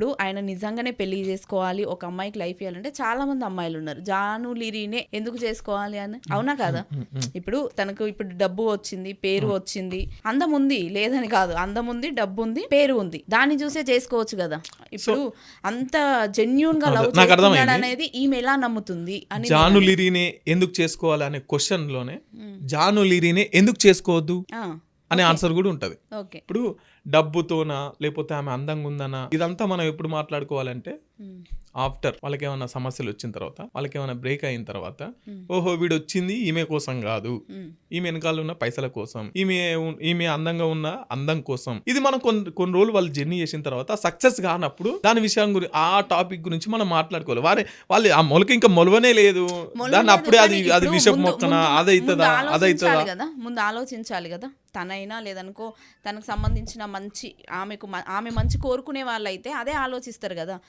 ఇప్పుడు ఆయన నిజంగానే పెళ్లి చేసుకోవాలి, ఒక అమ్మాయికి లైఫ్ ఇవ్వాలంటే చాలా మంది అమ్మాయిలు ఉన్నారు. జాను లిరీనే ఎందుకు చేసుకోవాలి అని, అవునా కాదా? ఇప్పుడు తనకు ఇప్పుడు డబ్బు వచ్చింది, పేరు వచ్చింది, అందం ఉంది లేదని కాదు, అందం ఉంది, డబ్బు ఉంది, పేరు ఉంది, దాన్ని చూసే చేసుకోవచ్చు కదా. ఇప్పుడు అంత జెన్యూన్ గా లవ్ చేస్తున్నాడు అనేది ఈమె ఎలా నమ్ముతుంది అని. జాను లిరీనే ఎందుకు చేసుకోవాలి అనే క్వశ్చన్ లోనే జాను లిరీనే ఎందుకు చేసుకోవద్దు అనే ఆన్సర్ కూడా ఉంటది. ఇప్పుడు డబ్బుతోనా లేకపోతే ఆమె అందంగా ఉందనా ఇదంతా మనం ఎప్పుడు మాట్లాడుకోవాలంటే ఆఫ్టర్ వాళ్ళకి ఏమైనా సమస్యలు వచ్చిన తర్వాత, వాళ్ళకి ఏమైనా బ్రేక్ అయిన తర్వాత, ఓహో వీడు వచ్చింది ఈమె కోసం కాదు, ఈమె వెనకాల ఉన్న పైసల కోసం, ఈమె అందంగా ఉన్న అందం కోసం. ఇది మనం కొన్ని రోజులు వాళ్ళు జర్నీ చేసిన తర్వాత సక్సెస్ కానప్పుడు దాని విషయం గురించి ఆ టాపిక్ గురించి మనం మాట్లాడుకోవాలి. వాళ్ళు ఆ మొలక ఇంకా మొలవనే లేదు, దాన్ని అప్పుడే అది విషపు మొక్కన అదైతుందా కదా, ముందు ఆలోచించాలి కదా. తనైనా లేదనుకో తనకు సంబంధించిన మంచి ఆమె మంచి కోరుకునే వాళ్ళైతే అదే ఆలోచిస్తారు కదా.